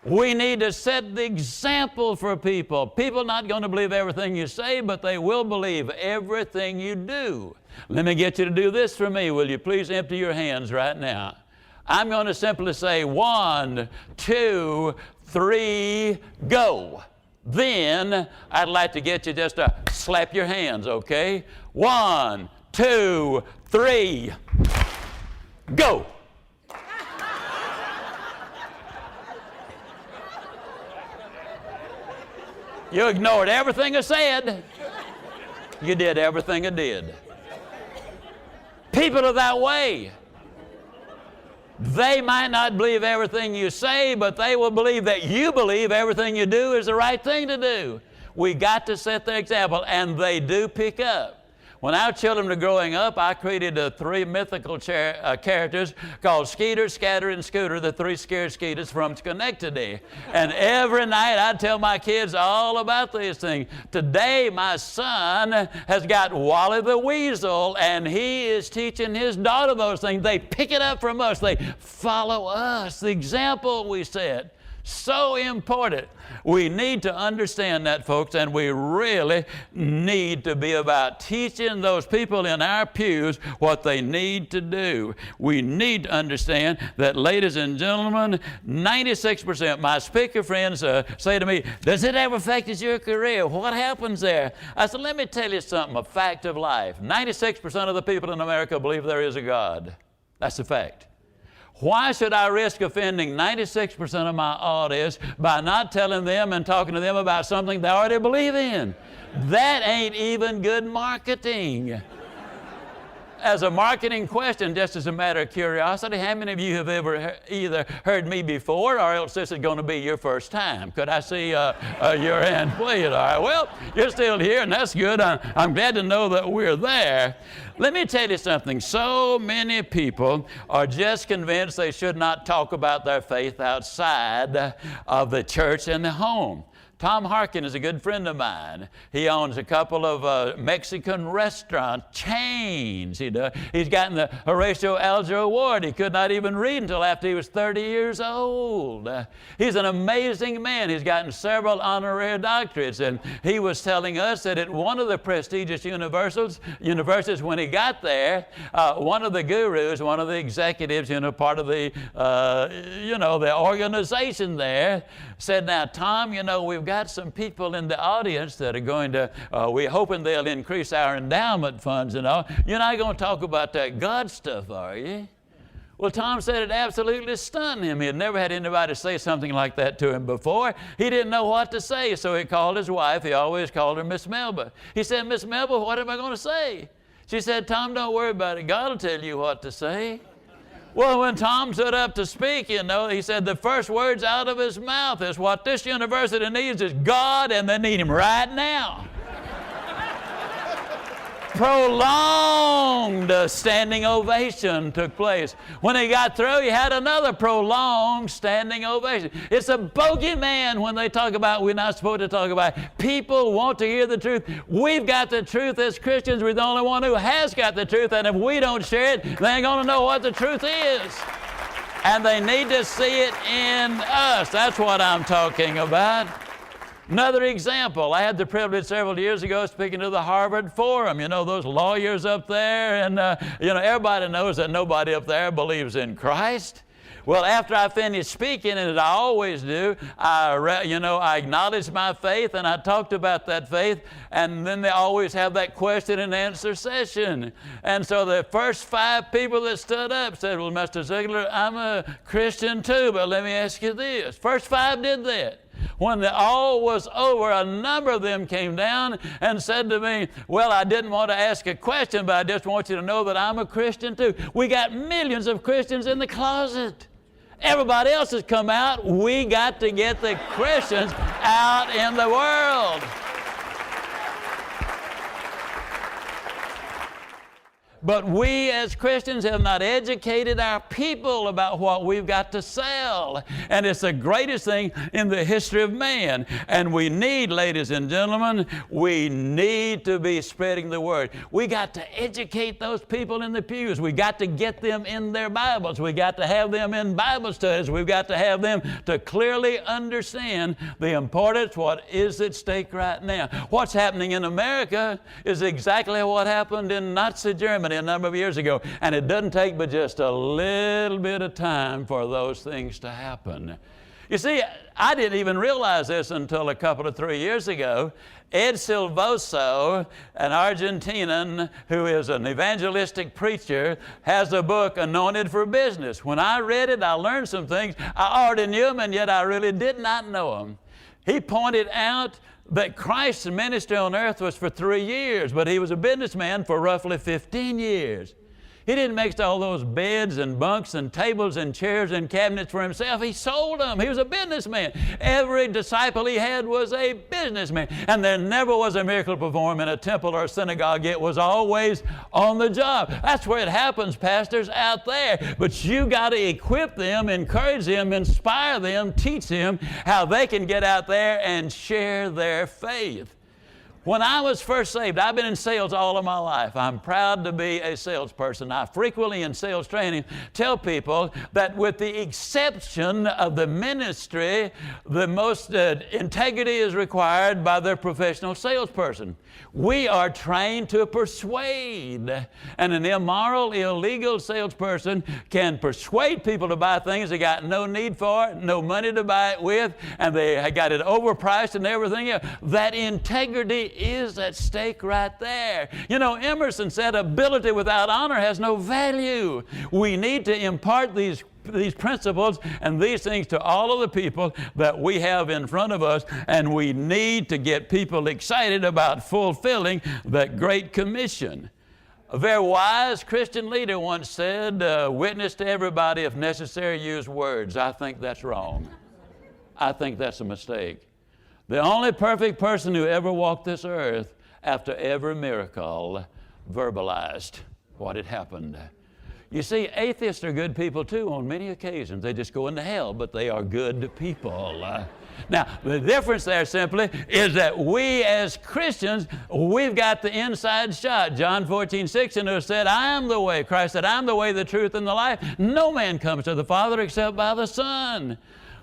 We need to set the example for people. People are not going to believe everything you say, but they will believe everything you do. Let me get you to do this for me. Will you please empty your hands right now? I'm going to simply say 1, 2, 3, go. Then I'd like to get you just to slap your hands, okay? 1, 2, 3, go. You ignored everything I said. You did everything I did. People are that way. They might not believe everything you say, but they will believe that you believe everything you do is the right thing to do. We got to set the example, and they do pick up. When our children were growing up, I created 3 mythical characters called Skeeter, Scatter, and Scooter, the 3 scared skeeters from Schenectady. And every night I'd tell my kids all about these things. Today my son has got Wally the Weasel, and he is teaching his daughter those things. They pick it up from us. They follow us, the example we set. So important. We need to understand that, folks, and we really need to be about teaching those people in our pews what they need to do. We need to understand that, ladies and gentlemen, 96%, my speaker friends say to me, does it ever affect your career? What happens there? I said, let me tell you something, a fact of life. 96% of the people in America believe there is a God. That's a fact. Why should I risk offending 96% of my audience by not telling them and talking to them about something they already believe in? That ain't even good marketing. As a marketing question, just as a matter of curiosity, how many of you have ever either heard me before, or else this is going to be your first time? Could I see your hand, please? All right, well, you're still here, and that's good. I'm glad to know that we're there. Let me tell you something. So many people are just convinced they should not talk about their faith outside of the church and the home. Tom Harkin is a good friend of mine. He owns a couple of Mexican restaurant chains. He's gotten the Horatio Alger Award. He could not even read until after he was 30 years old. He's an amazing man. He's gotten several honorary doctorates, and he was telling us that at one of the prestigious universities when he got there, one of the gurus, one of the executives, part of the, the organization there, said, now, Tom, we've got some people in the audience that are going to, we're hoping they'll increase our endowment funds and all. You're not going to talk about that God stuff, are you? Well, Tom said it absolutely stunned him. He had never had anybody say something like that to him before. He didn't know what to say, so he called his wife. He always called her Miss Melba. He said, Miss Melba, what am I going to say? She said, Tom, don't worry about it. God will tell you what to say. Well, when Tom stood up to speak, he said the first words out of his mouth is, what this university needs is God, and they need Him right now. Prolonged standing ovation took place. When he got through, he had another prolonged standing ovation. It's a bogeyman when they talk about, we're not supposed to talk about. People want to hear the truth. We've got the truth as Christians. We're the only one who has got the truth, and if we don't share it, they ain't going to know what the truth is. And they need to see it in us. That's what I'm talking about. Another example, I had the privilege several years ago speaking to the Harvard Forum. Those lawyers up there, and everybody knows that nobody up there believes in Christ. Well, after I finished speaking, and as I always do, I acknowledged my faith, and I talked about that faith, and then they always have that question and answer session. And so the first 5 people that stood up said, well, Mr. Ziglar, I'm a Christian too, but let me ask you this. First 5 did that. When all was over, a number of them came down and said to me, well, I didn't want to ask a question, but I just want you to know that I'm a Christian too. We got millions of Christians in the closet. Everybody else has come out. We got to get the Christians out in the world. But we as Christians have not educated our people about what we've got to sell. And it's the greatest thing in the history of man. And we need, ladies and gentlemen, we need to be spreading the word. We got to educate those people in the pews. We got to get them in their Bibles. We got to have them in Bible studies. We've got to have them to clearly understand the importance, what is at stake right now. What's happening in America is exactly what happened in Nazi Germany a number of years ago, and it doesn't take but just a little bit of time for those things to happen. You see, I didn't even realize this until a couple of 3 years ago. Ed Silvoso, an Argentinian who is an evangelistic preacher, has a book, Anointed for Business. When I read it, I learned some things. I already knew them, and yet I really did not know them. He pointed out that Christ's ministry on earth was for 3 years, but he was a businessman for roughly 15 years. He didn't make all those beds and bunks and tables and chairs and cabinets for himself. He sold them. He was a businessman. Every disciple he had was a businessman. And there never was a miracle performed in a temple or a synagogue. It was always on the job. That's where it happens, pastors, out there. But you got to equip them, encourage them, inspire them, teach them how they can get out there and share their faith. When I was first saved, I've been in sales all of my life. I'm proud to be a salesperson. I frequently in sales training tell people that with the exception of the ministry, the most integrity is required by the professional salesperson. We are trained to persuade. And an immoral, illegal salesperson can persuade people to buy things they got no need for, no money to buy it with, and they got it overpriced and everything else. That integrity is at stake right there. You know, Emerson said, ability without honor has no value. We need to impart these principles and these things to all of the people that we have in front of us, and we need to get people excited about fulfilling that Great Commission. A very wise Christian leader once said, witness to everybody, if necessary, use words. I think that's wrong. I think that's a mistake. The only perfect person who ever walked this earth after every miracle verbalized what had happened. You see, atheists are good people too on many occasions. They just go into hell, but they are good people. Now, the difference there simply is that we as Christians, we've got the inside shot. John 14:16 said, I am the way. Christ said, I am the way, the truth, and the life. No man comes to the Father except by the Son.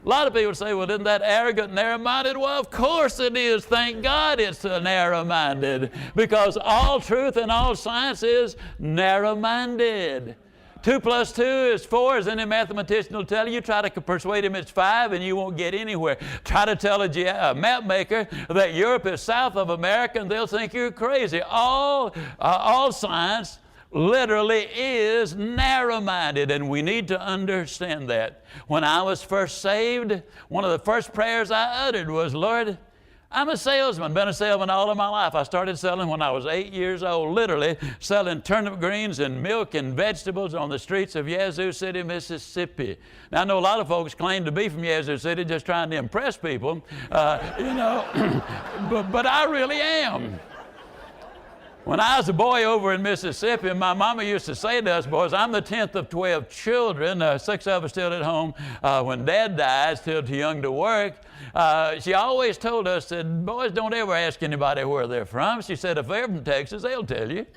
A lot of people say, well, isn't that arrogant, narrow-minded? Well, of course it is. Thank God it's narrow-minded, because all truth and all science is narrow-minded. 2 + 2 is 4, as any mathematician will tell you. Try to persuade him it's 5 and you won't get anywhere. Try to tell a map maker that Europe is south of America and they'll think you're crazy. All science literally is narrow-minded, and we need to understand that. When I was first saved, one of the first prayers I uttered was, Lord, I'm a salesman, been a salesman all of my life. I started selling when I was 8 years old, literally selling turnip greens and milk and vegetables on the streets of Yazoo City, Mississippi. Now, I know a lot of folks claim to be from Yazoo City just trying to impress people, but I really am. When I was a boy over in Mississippi, my mama used to say to us boys, I'm the 10th of 12 children, 6 of us still at home. When Dad died, still too young to work, she always told us that boys don't ever ask anybody where they're from. She said, if they're from Texas, they'll tell you.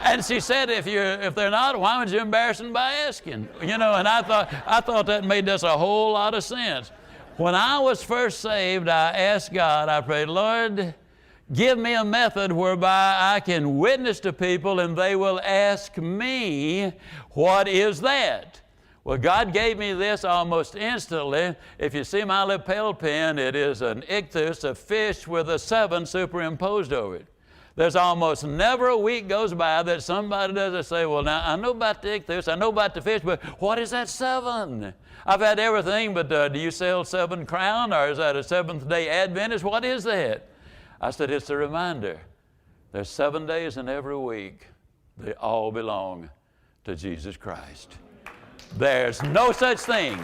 And she said, if they're not, why would you embarrass them by asking? You know, and I thought that made us a whole lot of sense. When I was first saved, I asked God, I prayed, Lord, give me a method whereby I can witness to people and they will ask me, what is that? Well, God gave me this almost instantly. If you see my lapel pin, it is an ichthus, a fish with a 7 superimposed over it. There's almost never a week goes by that somebody doesn't say, well, now, I know about the ichthus, I know about the fish, but what is that 7? I've had everything, but do you sell 7 Crown, or is that a Seventh-day Adventist? What is that? I said, it's a reminder. There's 7 days in every week. They all belong to Jesus Christ. There's no such thing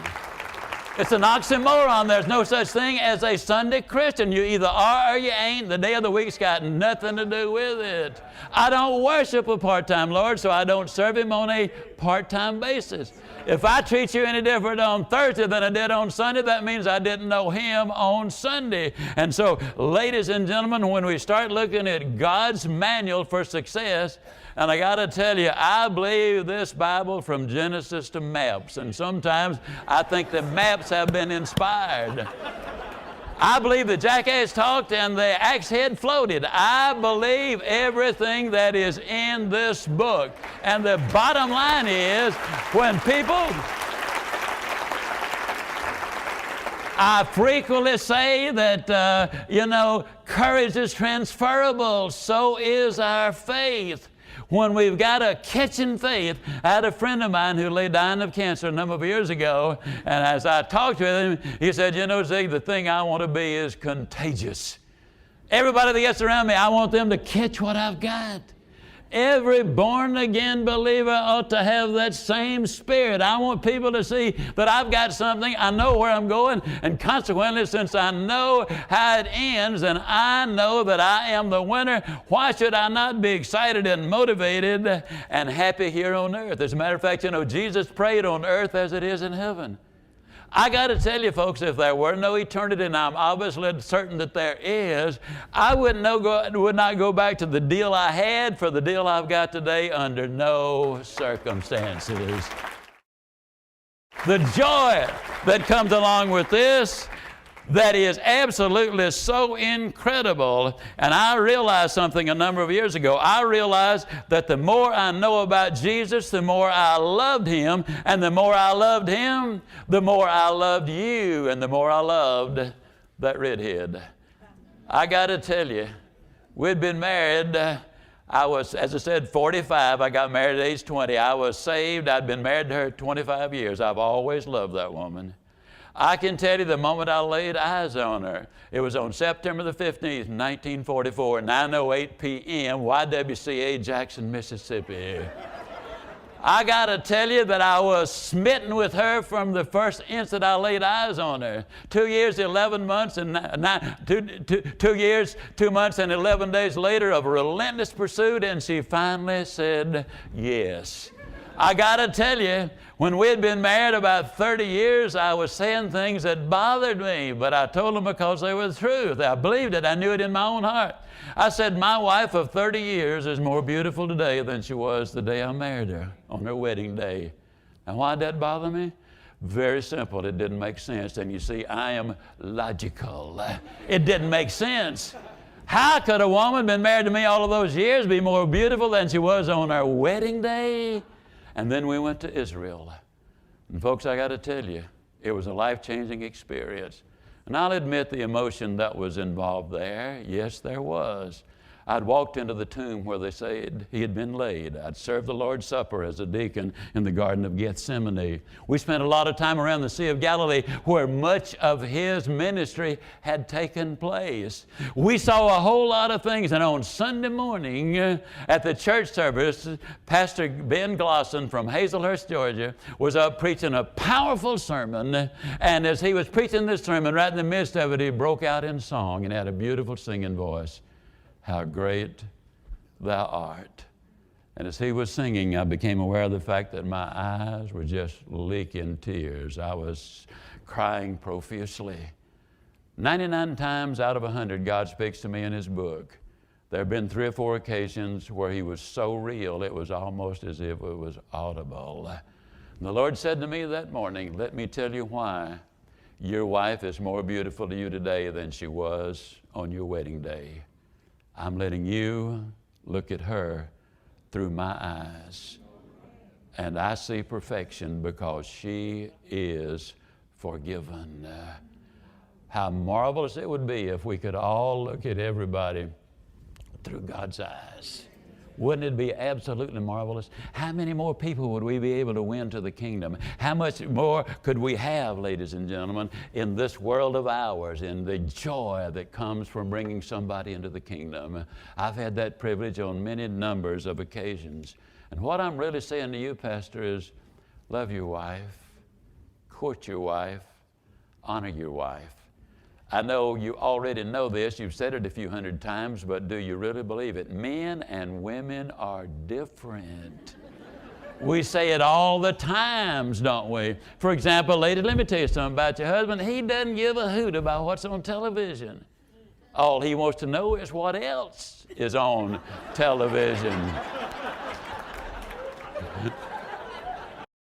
It's an oxymoron. There's no such thing as a Sunday Christian. You either are or you ain't. The day of the week's got nothing to do with it. I don't worship a part-time Lord, so I don't serve Him on a part-time basis. If I treat you any different on Thursday than I did on Sunday, that means I didn't know Him on Sunday. And so, ladies and gentlemen, when we start looking at God's manual for success, and I got to tell you, I believe this Bible from Genesis to maps. And sometimes I think the maps have been inspired. I believe the jackass talked and the axe head floated. I believe everything that is in this book. And the bottom line is, when people... I frequently say that, courage is transferable. So is our faith. When we've got a catching faith, I had a friend of mine who lay dying of cancer a number of years ago, and as I talked with him, he said, Zig, the thing I want to be is contagious. Everybody that gets around me, I want them to catch what I've got. Every born-again believer ought to have that same spirit. I want people to see that I've got something, I know where I'm going, and consequently, since I know how it ends and I know that I am the winner, why should I not be excited and motivated and happy here on earth? As a matter of fact, Jesus prayed on earth as it is in heaven. I got to tell you, folks, if there were no eternity, and I'm obviously certain that there is, I would not go back to the deal I had for the deal I've got today under no circumstances. The joy that comes along with this, that is absolutely so incredible. And I realized something a number of years ago. I realized that the more I know about Jesus, the more I loved Him. And the more I loved Him, the more I loved you. And the more I loved that redhead. I got to tell you, we'd been married. I was, as I said, 45. I got married at age 20. I was saved. I'd been married to her 25 years. I've always loved that woman. I can tell you the moment I laid eyes on her, it was on September the 15th, 1944, 9:08 p.m., YWCA, Jackson, Mississippi. I got to tell you that I was smitten with her from the first instant I laid eyes on her. 2 years, 11 months, and 2 years, 2 months, and 11 days later of relentless pursuit, and she finally said yes. I got to tell you, when we had been married about 30 years, I was saying things that bothered me, but I told them because they were the truth. I believed it. I knew it in my own heart. I said, my wife of 30 years is more beautiful today than she was the day I married her, on her wedding day. And why did that bother me? Very simple. It didn't make sense. And you see, I am logical. It didn't make sense. How could a woman been married to me all of those years be more beautiful than she was on her wedding day? And then we went to Israel. And folks, I got to tell you, it was a life-changing experience. And I'll admit the emotion that was involved there. Yes, there was. I'd walked into the tomb where they said he had been laid. I'd served the Lord's Supper as a deacon in the Garden of Gethsemane. We spent a lot of time around the Sea of Galilee where much of his ministry had taken place. We saw a whole lot of things, and on Sunday morning at the church service, Pastor Ben Glosson from Hazelhurst, Georgia, was up preaching a powerful sermon, and as he was preaching this sermon, right in the midst of it, he broke out in song and had a beautiful singing voice. How great thou art. And as he was singing, I became aware of the fact that my eyes were just leaking tears. I was crying profusely. 99 times out of 100, God speaks to me in His book. There have been 3 or 4 occasions where He was so real, it was almost as if it was audible. And the Lord said to me that morning, let me tell you why your wife is more beautiful to you today than she was on your wedding day. I'm letting you look at her through my eyes. And I see perfection because she is forgiven. How marvelous it would be if we could all look at everybody through God's eyes. Wouldn't it be absolutely marvelous? How many more people would we be able to win to the kingdom? How much more could we have, ladies and gentlemen, in this world of ours, in the joy that comes from bringing somebody into the kingdom? I've had that privilege on many numbers of occasions. And what I'm really saying to you, Pastor, is love your wife, court your wife, Honor your wife. I know you already know this. You've said it a few hundred times, but do you really believe it? Men and women are different. We say it all the times, don't we? For example, lady, let me tell you something about your husband. He doesn't give a hoot about what's on television. All he wants to know is what else is on television.